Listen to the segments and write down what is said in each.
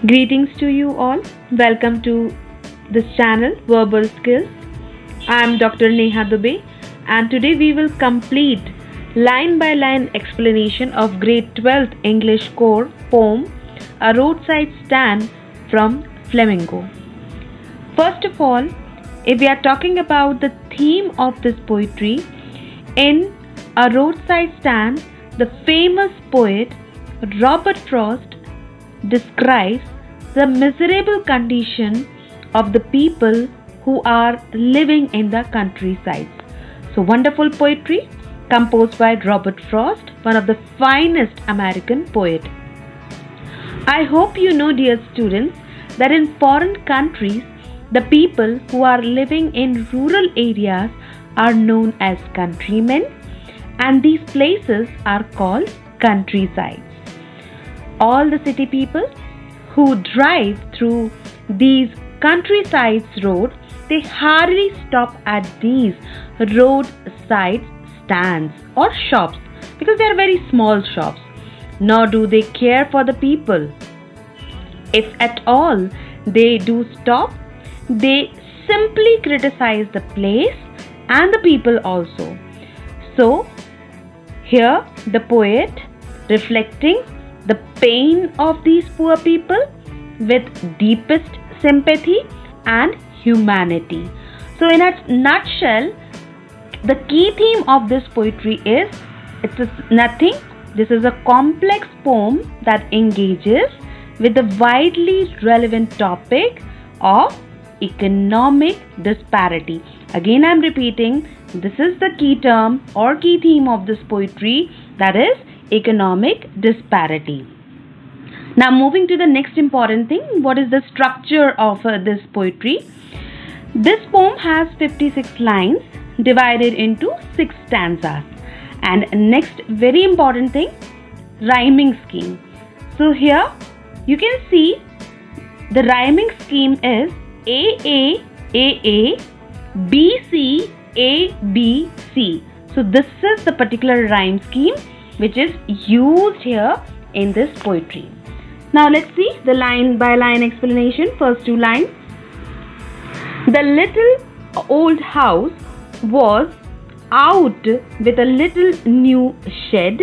Greetings to you all. Welcome to this channel Verbal Skills. I am Dr. Neha Dubey and today we will complete line by line explanation of grade 12th English core poem A Roadside Stand from Flamingo. First of all, if we are talking about the theme of this poetry, in A Roadside Stand, the famous poet Robert Frost describes the miserable condition of the people who are living in the countrysides. So, wonderful poetry composed by Robert Frost, one of the finest American poets. I hope you know, dear students, that in foreign countries, the people who are living in rural areas are known as countrymen, and these places are called countrysides. All the city people who drive through these countrysides roads, they hardly stop at these roadside stands or shops because they are very small shops, nor do they care for the people. If at all they do stop, they simply criticize the place and the people also. So here the poet reflecting the pain of these poor people with deepest sympathy and humanity. So in a nutshell, the key theme of this poetry is this is a complex poem that engages with the widely relevant topic of economic disparity. Again, I am repeating, this is the key term or key theme of this poetry, that is economic disparity. Now moving to the next important thing, what is the structure of this poetry? This poem has 56 lines divided into 6 stanzas. And next very important thing, rhyming scheme. So here you can see the rhyming scheme is A A B C A B C. So this is the particular rhyme scheme which is used here in this poetry. Now let's see the line by line explanation. First 2 lines. The little old house was out with a little new shed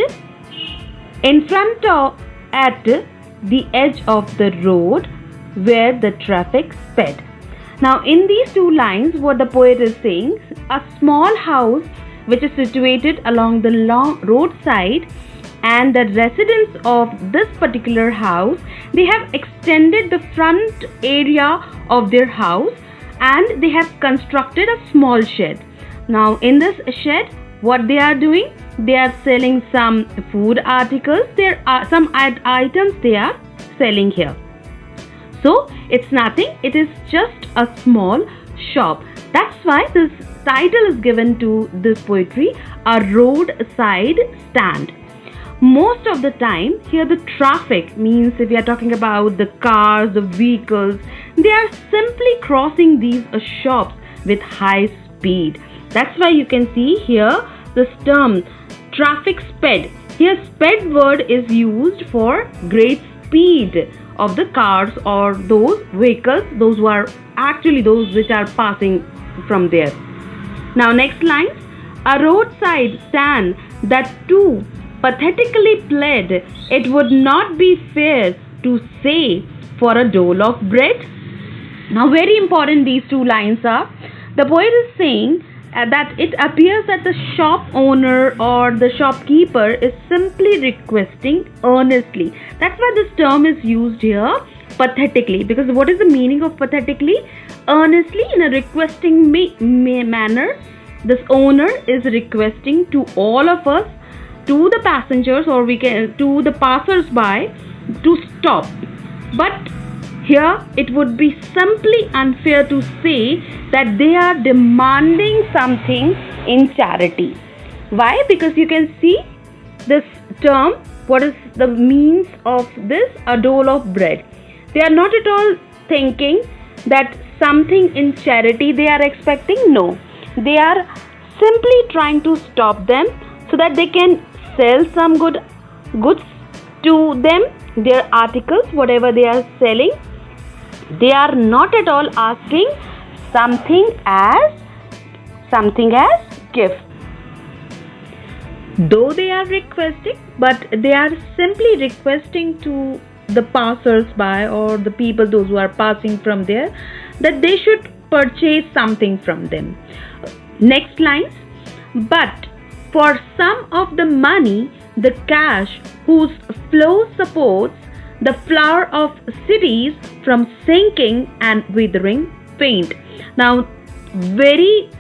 in front of at the edge of the road where the traffic sped. Now in these 2 lines, what the poet is saying, a small house which is situated along the long roadside, and the residents of this particular house, they have extended the front area of their house and they have constructed a small shed. Now in this shed, what they are doing, they are selling some food articles. There are some items they are selling here. So it's nothing, it is just a small shop. That's why this title is given to this poetry, A Roadside Stand. Most of the time here the traffic, means if we are talking about the cars, the vehicles, they are simply crossing these shops with high speed. That's why you can see here this term traffic sped. Here sped word is used for great speed of the cars or those vehicles, those who are actually those which are passing from there. Now next line, a roadside stand that too pathetically pled, it would not be fair to say for a dole of bread. Now very important these 2 lines are. The poet is saying that it appears that the shop owner or the shopkeeper is simply requesting earnestly. That's why this term is used here, pathetically, because what is the meaning of pathetically? Earnestly, in a requesting manner, this owner is requesting to all of us, to the passengers or to the passers-by, to stop. But here it would be simply unfair to say that they are demanding something in charity. Why? Because you can see this term, what is the means of this, a dole of bread. They are not at all thinking that something in charity they are expecting. No, they are simply trying to stop them so that they can sell some goods to them their articles, whatever they are selling, they are not at all asking something as gift. Though they are requesting, but they are simply requesting to the passers-by or the people, those who are passing from there, that they should purchase something from them. Next lines. But for some of the money, the cash whose flow supports the flower of cities from sinking and withering faint. Now, very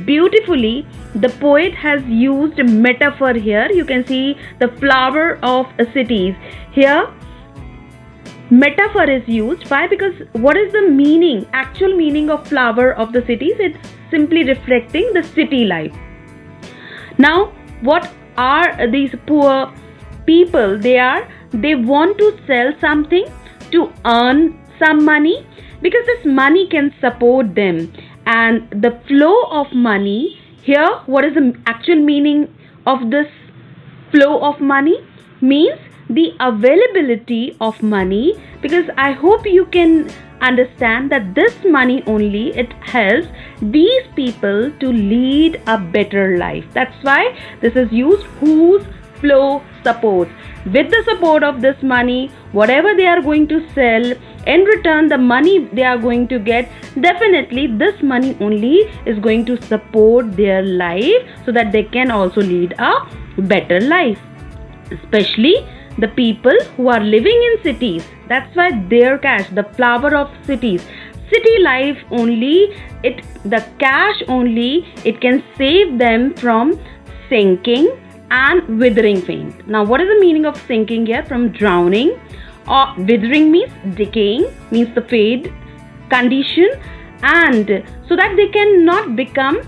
beautifully, the poet has used a metaphor here. You can see the flower of cities. Here, metaphor is used. Why? Because what is the meaning, actual meaning of flower of the cities? It's simply reflecting the city life. Now, what are these poor people? They want to sell something to earn some money, because this money can support them. And the flow of money here, what is the actual meaning of this flow of money? Means the availability of money, because I hope you can understand that this money only, it helps these people to lead a better life. That's why this is used, whose flow supports. With the support of this money, whatever they are going to sell, in return the money they are going to get, definitely this money only is going to support their life, so that they can also lead a better life. Especially the people who are living in cities. That's why their cash, the flower of cities, city life only, the cash only, it can save them from sinking and withering faint. Now, what is the meaning of sinking here? From drowning, or withering means decaying, means the fade condition, and so that they cannot become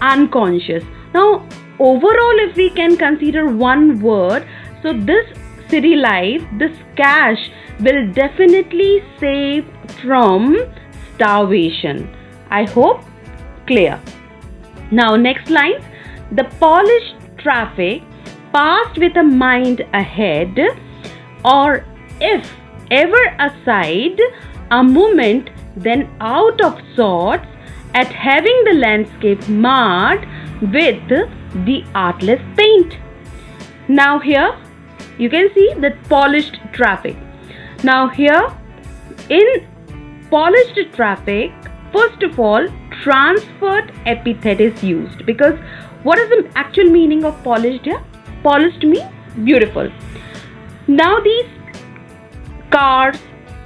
unconscious. Now, overall, if we can consider one word, so this city life, this cash will definitely save from starvation. I hope clear. Now, next lines. The polished traffic passed with a mind ahead, or if ever aside, a moment then out of sorts, at having the landscape marred with the artless paint. Now here you can see that polished traffic. Now here in polished traffic, first of all, transferred epithet is used, because what is the actual meaning of polished here? Polished means beautiful. Now these cars,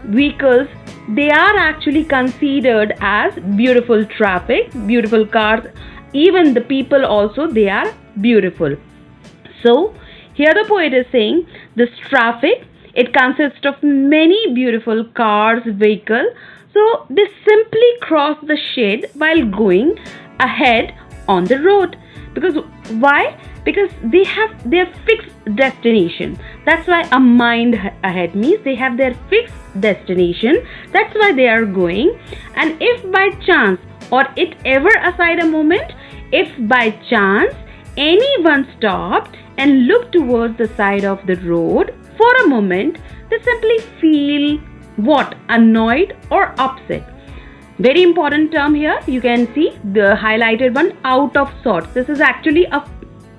vehicles, they are actually considered as beautiful traffic, beautiful cars. Even the people also, they are beautiful. So here the poet is saying this traffic, it consists of many beautiful cars, vehicles. So they simply cross the shade while going ahead on the road. Because why? Because they have their fixed destination. That's why a mind ahead means they have their fixed destination. That's why they are going. And if by chance, or it ever aside a moment, if by chance anyone stopped and looked towards the side of the road for a moment, they simply feel what? Annoyed or upset. Very important term here. You can see the highlighted one, out of sorts. This is actually a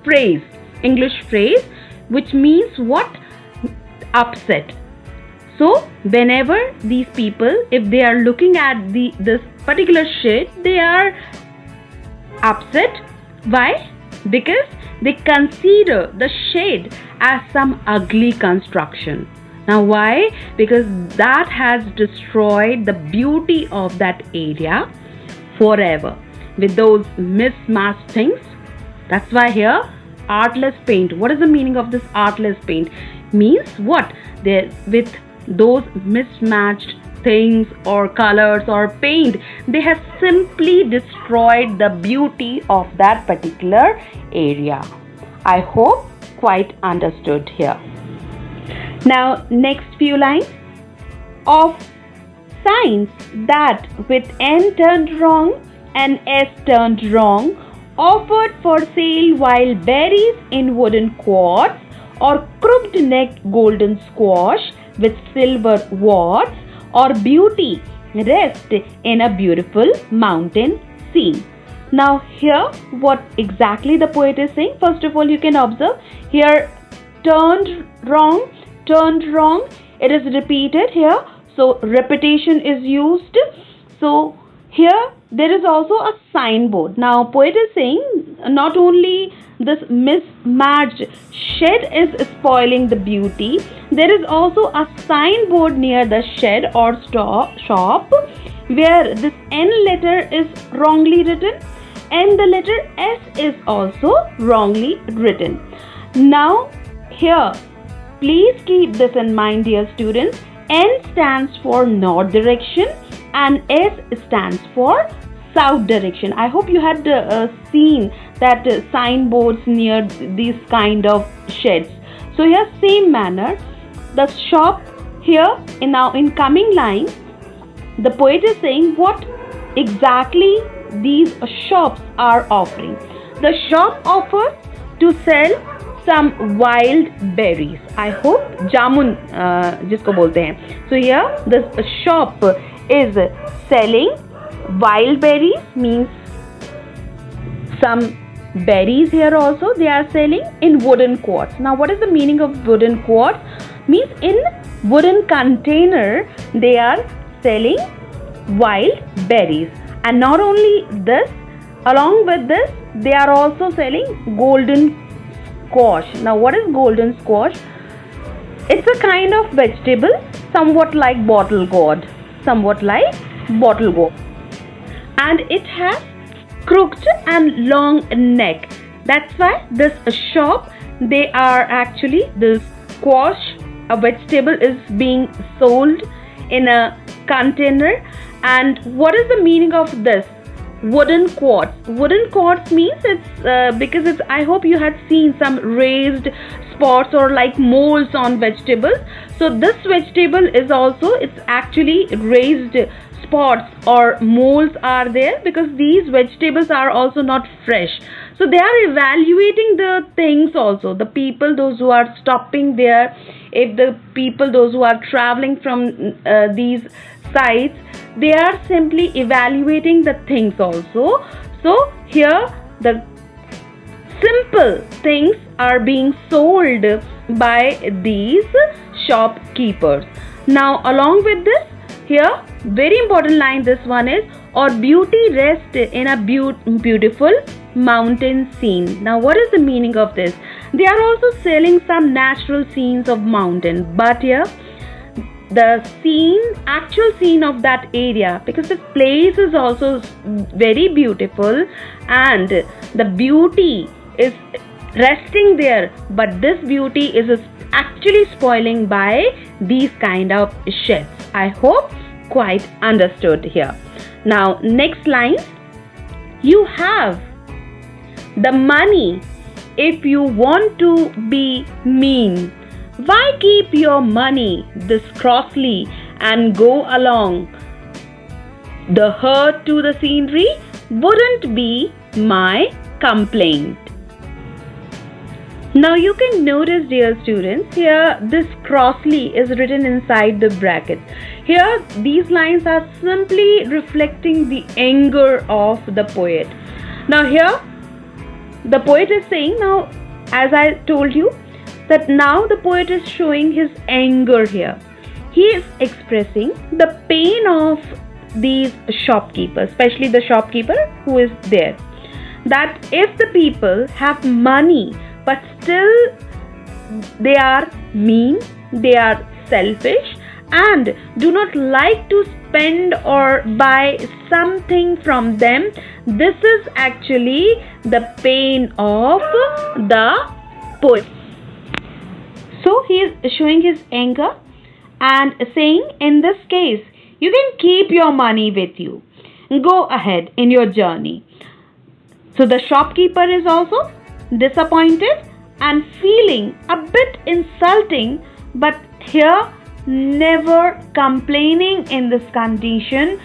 phrase, English phrase, which means what? Upset. So whenever these people, if they are looking at this particular shade, they are upset. Why? Because they consider the shade as some ugly construction. Now why? Because that has destroyed the beauty of that area forever with those mismatched things. That's why here, artless paint. What is the meaning of this artless paint? Means what? With those mismatched things or colors or paint, they have simply destroyed the beauty of that particular area. I hope quite understood here. Now next few lines. Of signs that with N turned wrong and S turned wrong, offered for sale wild berries in wooden quads, or crooked neck golden squash with silver warts, or beauty rest in a beautiful mountain scene. Now here what exactly the poet is saying? First of all, you can observe here turned wrong, it is repeated here, so repetition is used. So here there is also a signboard. Now poet is saying not only this mismatched shed is spoiling the beauty, there is also a signboard near the shed or shop where this N letter is wrongly written and the letter S is also wrongly written. Now here, please keep this in mind, dear students. N stands for north direction and S stands for south direction. I hope you had seen that signboards near these kind of sheds. So here same manner, the shop here in coming line, the poet is saying what exactly these shops are offering. The shop offers to sell some wild berries. I hope jamun जिसको बोलते हैं. So here the shop is selling wild berries, means some berries here also they are selling in wooden quarts. Now what is the meaning of wooden quarts? Means in wooden container they are selling wild berries. And not only this, along with this they are also selling golden squash. Now what is golden squash? It's a kind of vegetable somewhat like bottle gourd, and it has crooked and long neck. That's why this shop, they are actually, this squash, a vegetable, is being sold in a container. And what is the meaning of this? Wooden quarts. Wooden quarts means it's because it's, I hope you had seen some raised spots or like moles on vegetables. So this vegetable is also, it's actually raised spots or moles are there because these vegetables are also not fresh. So they are evaluating the things also. The people, those who are stopping there, if the people, those who are traveling from these sites, they are simply evaluating the things also. So here the simple things are being sold by these shopkeepers. Now along with this, here very important line, this one is, or beauty rest in a beautiful mountain scene. Now what is the meaning of this? They are also selling some natural scenes of mountain, but here the scene, actual scene of that area, because the place is also very beautiful and the beauty is resting there, but this beauty is actually spoiling by these kind of sheds. I hope quite understood here. Now next line, you have the money if you want to be mean. Why keep your money this crossly and go along? The hurt to the scenery wouldn't be my complaint. Now you can notice, dear students, here this crossly is written inside the brackets. Here these lines are simply reflecting the anger of the poet. Now here the poet is saying, now as I told you, that now the poet is showing his anger here. He is expressing the pain of these shopkeepers, especially the shopkeeper who is there, that if the people have money but still they are mean, they are selfish and do not like to spend or buy something from them, this is actually the pain of the poet. So he is showing his anger and saying, in this case, you can keep your money with you. Go ahead in your journey. So the shopkeeper is also disappointed and feeling a bit insulting, but here never complaining in this condition.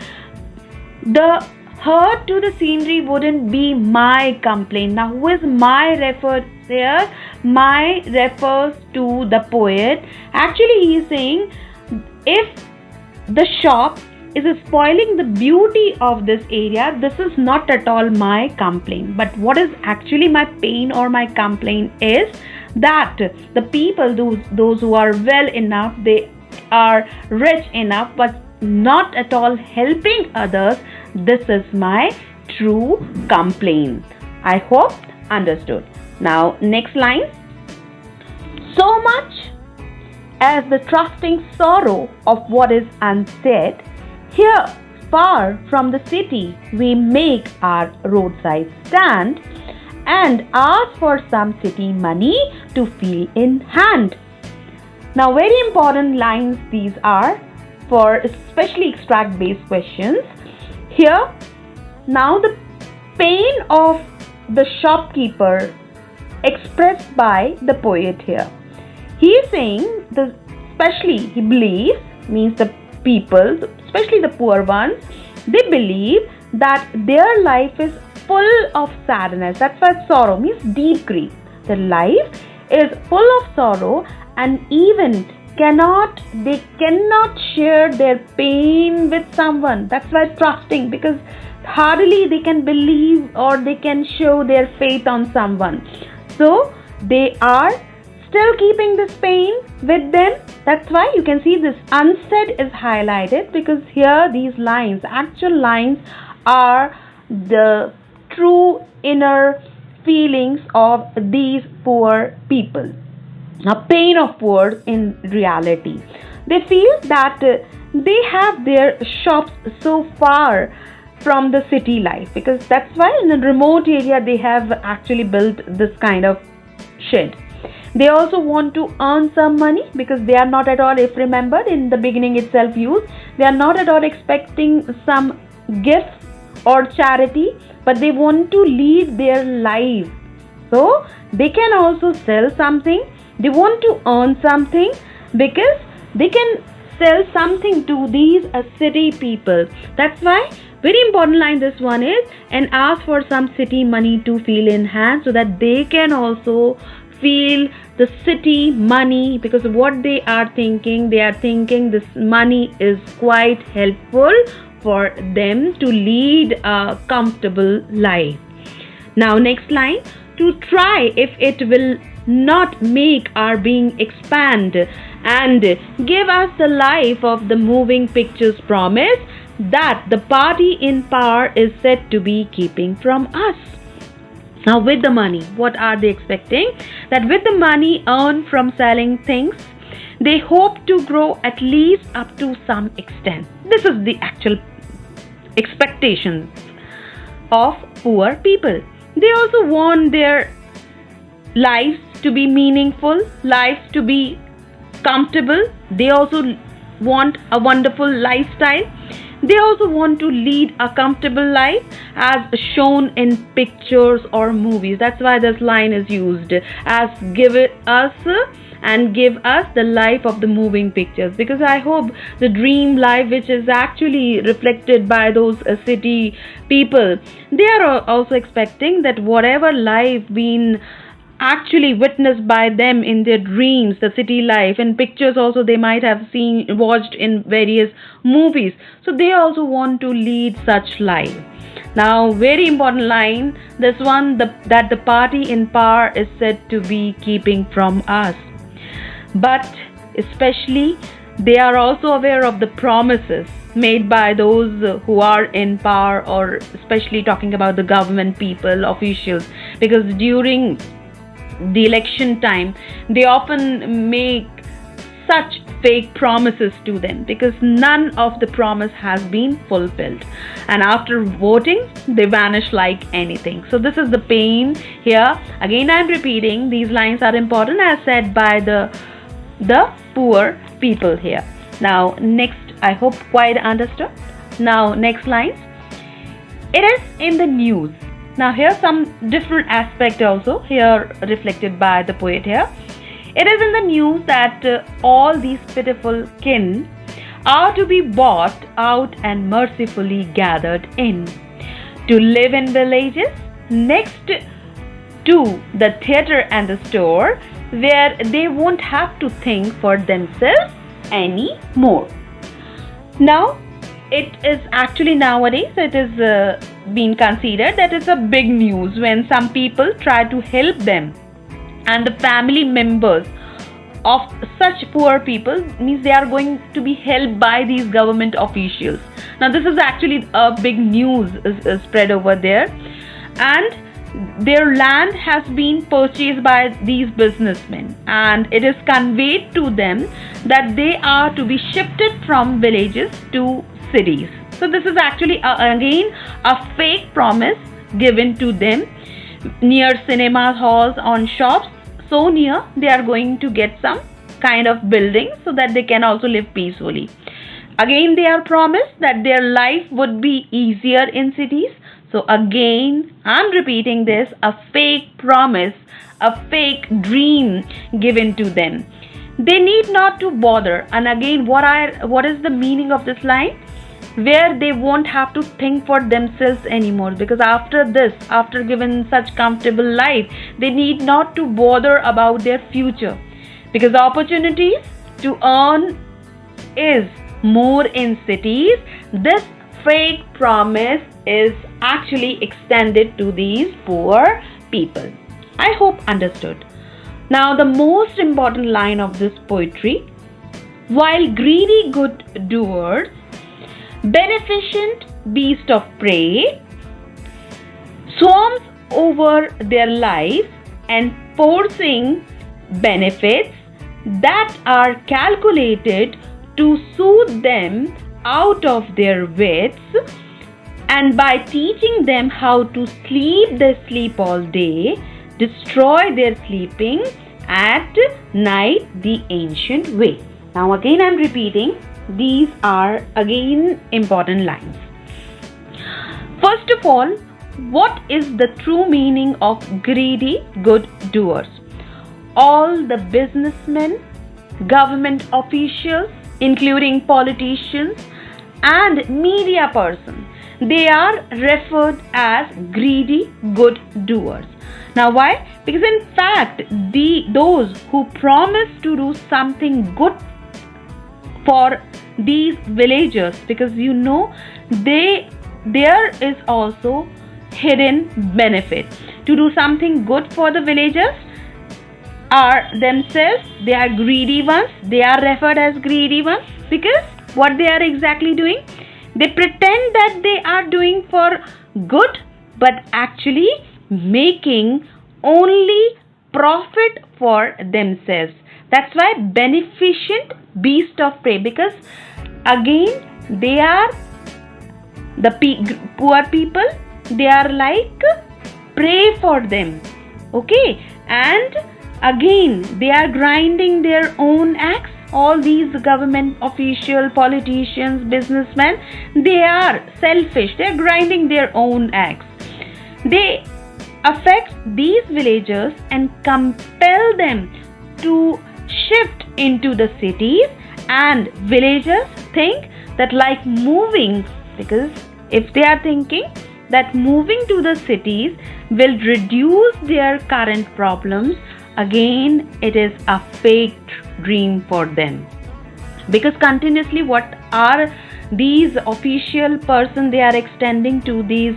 The hurt to the scenery wouldn't be my complaint. Now, who is my referred here? My refers to the poet. Actually, he is saying, if the shop is spoiling the beauty of this area, this is not at all my complaint. But what is actually my pain or my complaint is that the people, those who are well enough, they are rich enough, but not at all helping others. This is my true complaint. I hope understood. Now, next line. So much as the trusting sorrow of what is unsaid, here, far from the city, we make our roadside stand and ask for some city money to feel in hand. Now, very important lines these are for especially extract based questions. Here, now the pain of the shopkeeper expressed by the poet here. He is saying, especially he believes, means the people, especially the poor ones, they believe that their life is full of sadness. That's why sorrow means deep grief. Their life is full of sorrow, and even they cannot share their pain with someone. That's why trusting, because hardly they can believe or they can show their faith on someone. So they are still keeping this pain with them. That's why you can see this unsaid is highlighted, because here these lines, actual lines, are the true inner feelings of these poor people. Now, pain of poor in reality. They feel that they have their shops so far from the city life, because that's why in a remote area they have actually built this kind of shed. They also want to earn some money, because they are not at all, if remembered in the beginning itself used, they are not at all expecting some gifts or charity, but they want to lead their life. So they can also sell something. They want to earn something, because they can sell something to these city people. That's why very important line this one is, and ask for some city money to feel in hand, so that they can also feel the city money, because what they are thinking this money is quite helpful for them to lead a comfortable life. Now, next line. To try if it will not make our being expand and give us the life of the moving pictures promise that the party in power is said to be keeping from us. Now, with the money, what are they expecting? That with the money earned from selling things, they hope to grow at least up to some extent. This is the actual expectations of poor people. They also want their lives to be meaningful, lives to be comfortable. They also want a wonderful lifestyle. They also want to lead a comfortable life as shown in pictures or movies. That's why this line is used as give us the life of the moving pictures, because I hope the dream life which is actually reflected by those city people, they are also expecting that whatever life been actually witnessed by them in their dreams, the city life, and pictures also they might have watched in various movies. So they also want to lead such life. Now, very important line, this one, that the party in power is said to be keeping from us. But especially, they are also aware of the promises made by those who are in power, or especially talking about the government people, officials, because during the election time, they often make such fake promises to them, because none of the promise has been fulfilled, and after voting they vanish like anything. So this is the pain here. Again, I am repeating, these lines are important as said by the poor people here. Now, next, I hope quite understood. Now, next lines. It is in the news. Now, here's some different aspect also here reflected by the poet here. It is in the news that all these pitiful kin are to be bought out and mercifully gathered in. to live in villages next to the theater and the store, where they won't have to think for themselves anymore. Now, it is actually nowadays it is being considered that it's a big news when some people try to help them, and the family members of such poor people, means they are going to be helped by these government officials. Now this is actually a big news is spread over there, and their land has been purchased by these businessmen, and it is conveyed to them that they are to be shifted from villages to cities. So this is actually again a fake promise given to them near cinema halls, on shops, so near they are going to get some kind of building so that they can also live peacefully. Again they are promised that their life would be easier in cities. So again, I'm repeating this, a fake promise, a fake dream given to them. They need not to bother. And again, what is the meaning of this line? Where they won't have to think for themselves anymore, because after this, after given such comfortable life, they need not to bother about their future, because opportunities to earn is more in cities. This fake promise is actually extended to these poor people. I hope understood. Now the most important line of this poetry: while greedy good doers, beneficent beast of prey, swarms over their lives and forcing benefits that are calculated to soothe them out of their wits, and by teaching them how to sleep, they sleep all day, destroy their sleeping at night the ancient way. Now again I'm repeating, these are again important lines. First of all, what is the true meaning of greedy good doers? All the businessmen, government officials, including politicians and media persons, they are referred as greedy good doers. Now why? Because in fact those who promise to do something good for these villagers, because there is also hidden benefit to do something good for the villagers, are themselves they are greedy ones. They are referred as greedy ones because what they are exactly doing, they pretend that they are doing for good, but actually making only profit for themselves. That's why beneficent beast of prey, because again they are the poor people, they are like prey for them. Okay, and again they are grinding their own axe. All these government official, politicians, businessmen, they are selfish, they are grinding their own axe. They affect these villagers and compel them to shift into the cities, and villagers think that like moving, because if they are thinking that moving to the cities will reduce their current problems, again it is a fake dream for them, because continuously what are these official person they are extending to these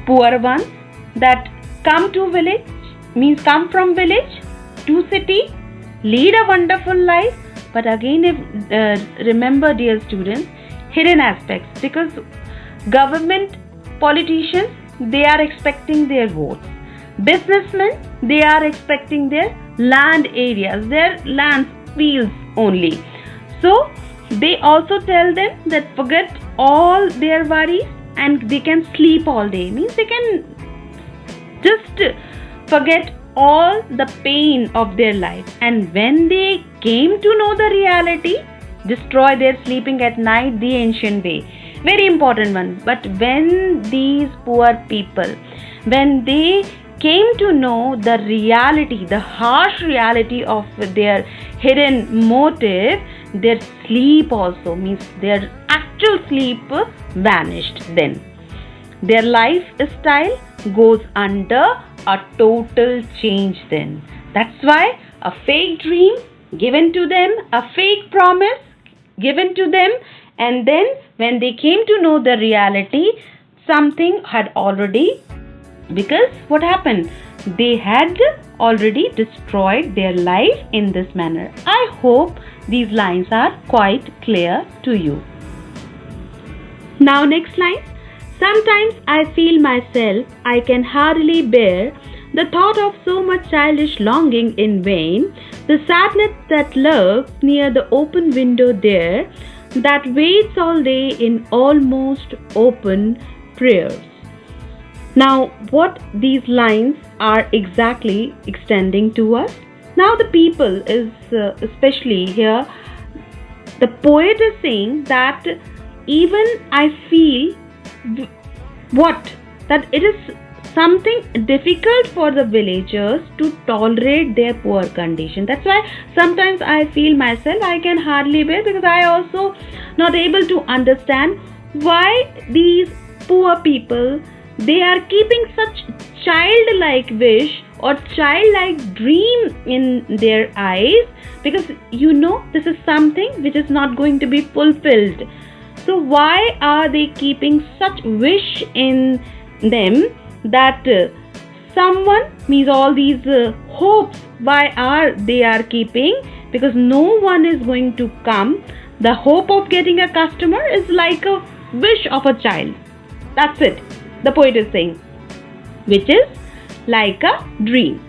poor ones, that come to village, means come from village to city, lead a wonderful life. But again, if remember dear students, hidden aspects, because government politicians, they are expecting their votes, businessmen, they are expecting their land areas, their land fields only. So they also tell them that forget all their worries and they can sleep all day, means they can just forget all the pain of their life, and when they came to know the reality, destroy their sleeping at night the ancient way. Very important one. But when these poor people, when they came to know the reality, the harsh reality of their hidden motive, their sleep also, means their actual sleep vanished then. Their lifestyle goes under a total change then. That's why a fake dream given to them, a fake promise given to them, and then when they came to know the reality, something had already, because what happened? They had already destroyed their life in this manner. I hope these lines are quite clear to you. Now, next line. Sometimes I feel myself, I can hardly bear the thought of so much childish longing in vain, the sadness that lurks near the open window there, that waits all day in almost open prayers. Now, what these lines are exactly extending to us? Now, the people is especially here, the poet is saying that even I feel what? That it is something difficult for the villagers to tolerate their poor condition. That's why sometimes I feel myself I can hardly bear, because I also not able to understand why these poor people, they are keeping such childlike wish or childlike dream in their eyes, because this is something which is not going to be fulfilled. So why are they keeping such wish in them, that someone, means all these hopes, why are they are keeping? Because no one is going to come. The hope of getting a customer is like a wish of a child. That's it, the poet is saying, which is like a dream.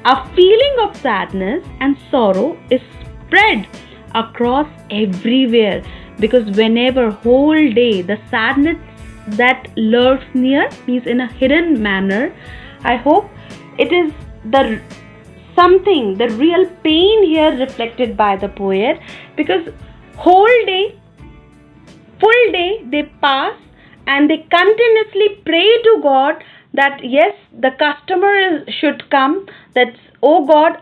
A feeling of sadness and sorrow is spread across everywhere, because whenever whole day the sadness that lurks near, means in a hidden manner, I hope it is the real pain here reflected by the poet, because whole day, full day they pass and they continuously pray to God that yes, the customer should come, that oh God,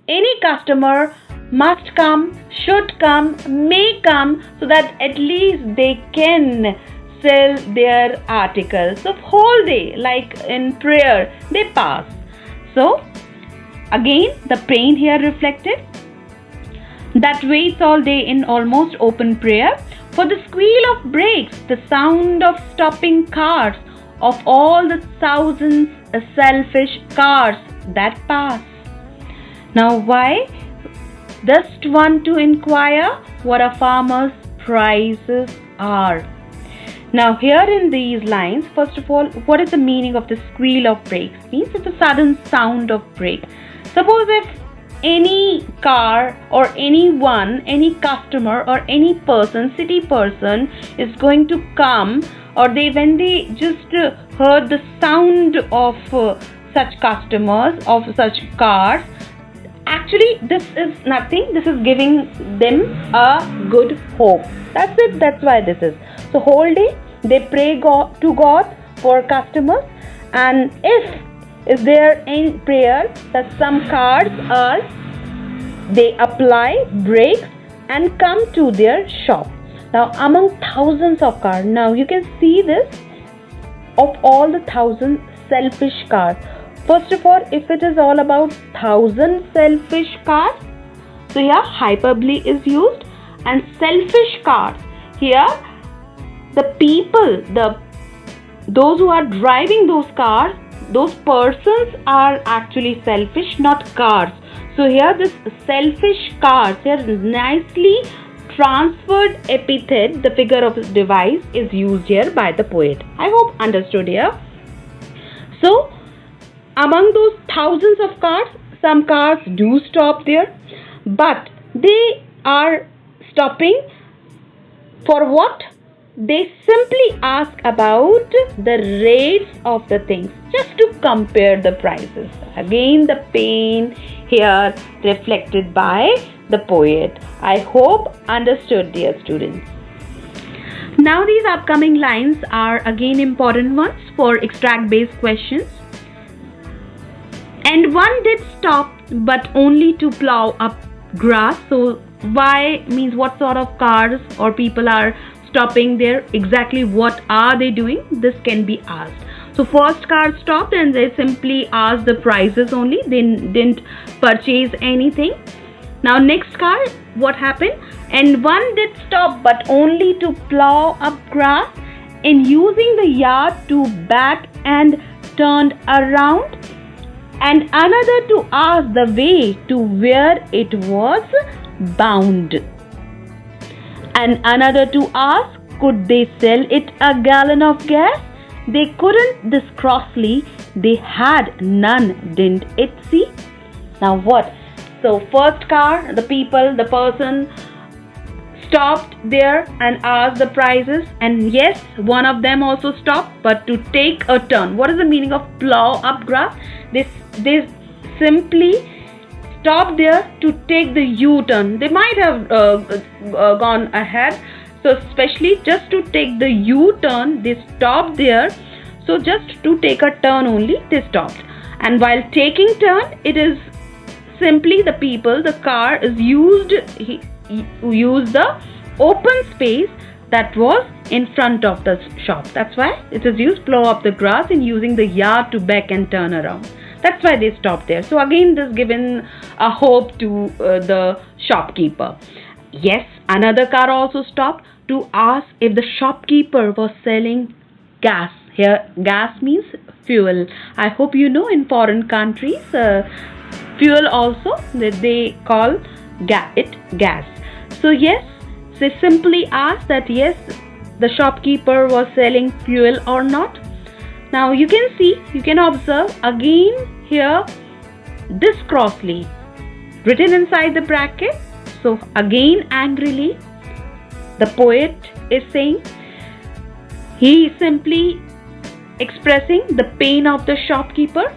any customer must come, should come, may come, so that at least they can sell their articles. So whole day, like in prayer, they pass. So again, the pain here reflected, that waits all day in almost open prayer, for the squeal of brakes, the sound of stopping cars, of all the thousands of selfish cars that pass. Now why? Just want to inquire what a farmer's prices are. Now here in these lines, first of all, what is the meaning of the squeal of brakes? Means it's a sudden sound of brake. Suppose if any car or anyone, any customer or any person, city person is going to come, or when they just heard the sound of such customers, of such cars, actually this is nothing, this is giving them a good hope. That's it, that's why this is. So whole day they pray to God for customers, and if there any prayer that some cars are, they apply brakes and come to their shop. Now among thousands of cars, now you can see this, of all the 1,000 selfish cars. First of all, if it is all about 1,000 selfish cars, so here hyperbole is used, and selfish cars, here the people, those who are driving those cars, those persons are actually selfish, not cars. So here this selfish cars, here nicely transferred epithet, the figure of device is used here by the poet. I hope understood here. So among those thousands of cars, some cars do stop there, but they are stopping for what? They simply ask about the rates of the things, just to compare the prices. Again, the pain here reflected by the poet. I hope understood, dear students. Now these upcoming lines are again important ones for extract based questions. And one did stop, but only to plow up grass. So why means what sort of cars or people are stopping there? Exactly what are they doing? This can be asked. So first car stopped and they simply asked the prices only. They didn't purchase anything. Now next car, what happened? And one did stop, but only to plow up grass and using the yard to back and turned around, and another to ask the way to where it was bound, and another to ask could they sell it a gallon of gas. They couldn't this crossly, they had none, didn't it see? Now what? So first car, the people, the person stopped there and asked the prices, and yes, one of them also stopped, but to take a turn. What is the meaning of plow up grass? They simply stopped there to take the U-turn. They might have gone ahead, so especially just to take the U-turn, they stopped there. So just to take a turn only, they stopped. And while taking turn, it is simply the people, the car is used the open space that was in front of the shop. That's why it is used plow up the grass and using the yard to back and turn around. That's why they stopped there. So again, this given a hope to the shopkeeper. Yes, another car also stopped to ask if the shopkeeper was selling gas. Here, gas means fuel. I hope you know in foreign countries, fuel also they call it gas. So yes, they simply asked that yes, the shopkeeper was selling fuel or not. Now you can see, you can observe again here this crossly written inside the bracket. So again angrily the poet is saying, he is simply expressing the pain of the shopkeeper,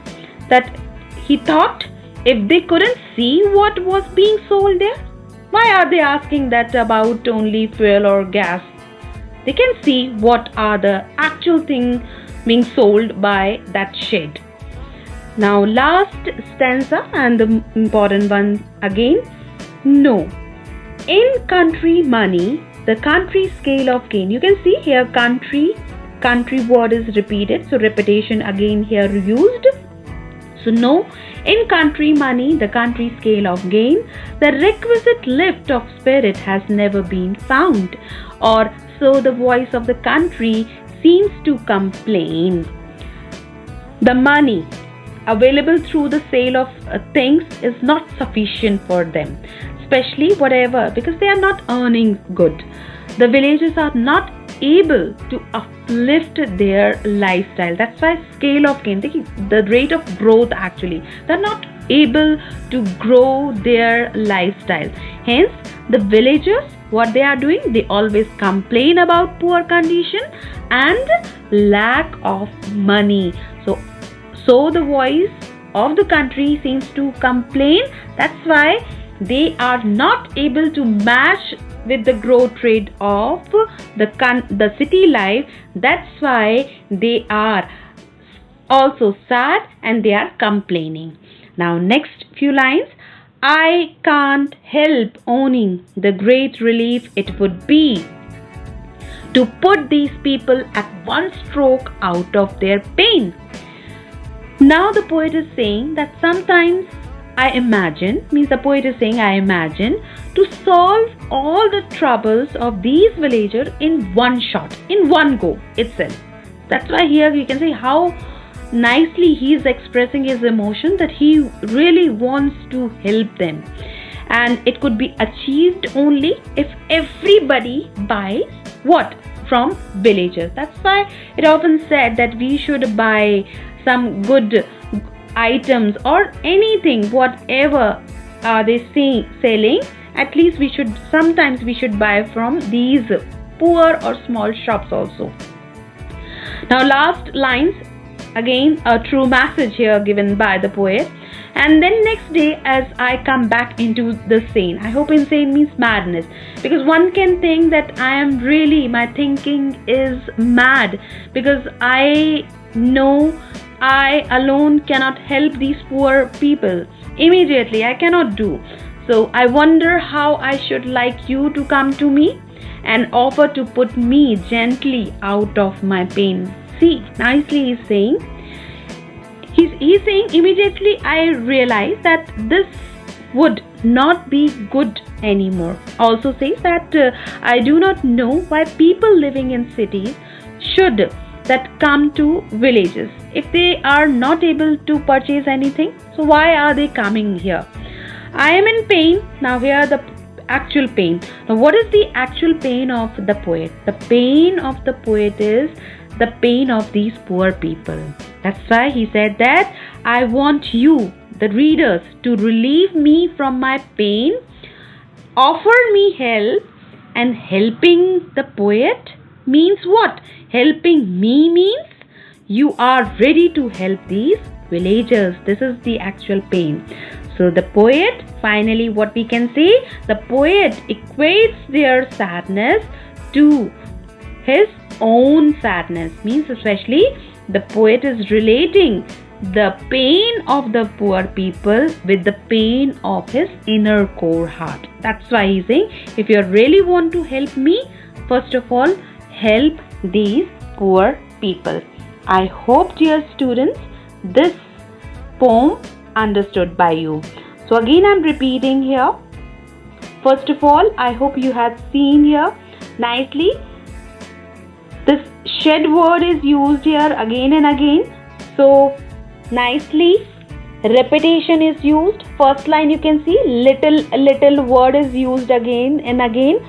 that he thought if they couldn't see what was being sold there, why are they asking that about only fuel or gas? They can see what are the actual things being sold by that shed. Now last stanza and the important one again. No. In country money, the country scale of gain. You can see here country word is repeated. So repetition again here used. So no. In country money, the country scale of gain, the requisite lift of spirit has never been found, or so the voice of the country seems to complain. The money available through the sale of things is not sufficient for them, especially whatever, because they are not earning good. The villagers are not able to uplift their lifestyle. That's why scale of gain, the rate of growth actually, they're not able to grow their lifestyle. Hence the villagers, what they are doing, they always complain about poor condition and lack of money. So the voice of the country seems to complain. That's why they are not able to match with the growth rate of the city life. That's why they are also sad and they are complaining. Now next few lines. I can't help owning the great relief it would be to put these people at one stroke out of their pain. Now the poet is saying that sometimes I imagine, means the poet is saying I imagine to solve all the troubles of these villagers in one shot, in one go itself. That's why here you can see how nicely he is expressing his emotion, that he really wants to help them, and it could be achieved only if everybody buys what? From villagers. That's why it often said that we should buy some good items or anything, whatever are they selling, at least sometimes we should buy from these poor or small shops also. Now last lines, again a true message here given by the poet. And then next day as I come back into the scene, I hope insane means madness, because one can think that my thinking is mad, because I know I alone cannot help these poor people. Immediately I cannot do. So I wonder how I should like you to come to me and offer to put me gently out of my pain. See, nicely he's saying. He's saying immediately I realize that this would not be good anymore. Also says that I do not know why people living in cities should that come to villages if they are not able to purchase anything. So why are they coming here? I am in pain. Now here the actual pain. Now what is the actual pain of the poet? The pain of the poet is the pain of these poor people. That's why he said that I want you, the readers, to relieve me from my pain, offer me help, and helping the poet means what? Helping me means you are ready to help these villagers. This is the actual pain. So the poet, finally what we can say, the poet equates their sadness to his own sadness. Means especially the poet is relating the pain of the poor people with the pain of his inner core heart. That's why he's saying, if you really want to help me, first of all, help these poor people. I hope, dear students, this poem understood by you. So again I'm repeating here. First of all, I hope you have seen here nicely. This shed word is used here again and again. So nicely repetition is used. First line you can see little word is used again and again.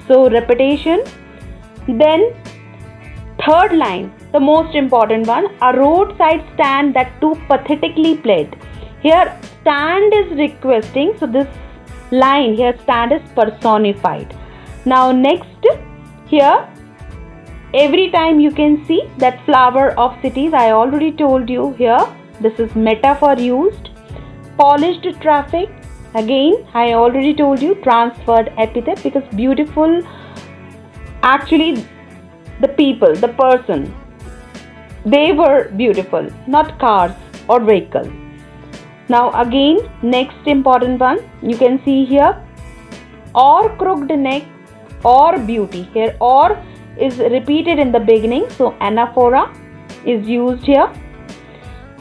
So repetition. Then third line, the most important one, a roadside stand that too pathetically played. Here stand is requesting, so this line here, stand is personified. Now next here, every time you can see that flower of cities, I already told you here, this is metaphor used. Polished traffic, again I already told you, transferred epithet, because beautiful, actually the people, the person, they were beautiful, not cars or vehicle. Now again, next important one, you can see here, or crooked neck or beauty. Here or is repeated in the beginning, so anaphora is used here.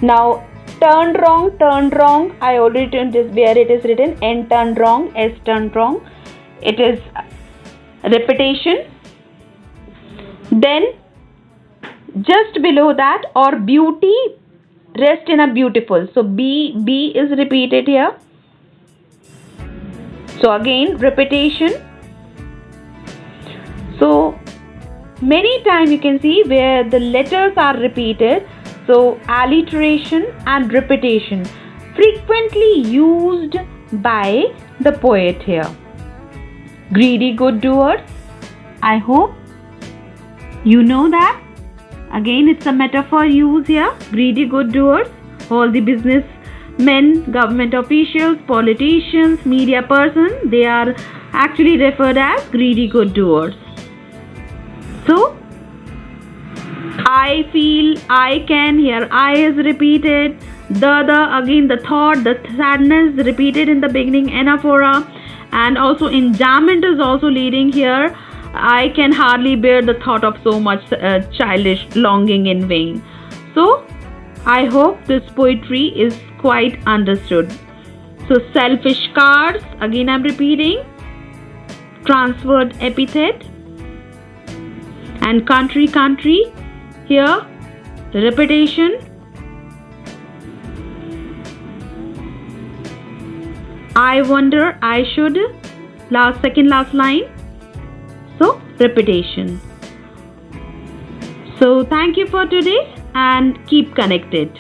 Now turned wrong, I already told this where it is written, N turned wrong, S turned wrong. It is repetition. Then just below that, or beauty rest in a beautiful, so B is repeated here. So again repetition. So many times you can see where the letters are repeated, so alliteration and repetition frequently used by the poet here. Greedy good doers, I hope you know that. Again it's a metaphor used here, greedy good doers. All the businessmen, government officials, politicians, media persons, they are actually referred as greedy good doers. So I feel, I can, here I is repeated. The again the thought, the sadness repeated in the beginning, anaphora. And also enjambment is also leading here. I can hardly bear the thought of so much childish longing in vain. So I hope this poetry is quite understood. So selfish cards, again I'm repeating, transferred epithet, and country, here repetition. I wonder, I should, second last line, so repetition. So thank you for today and keep connected.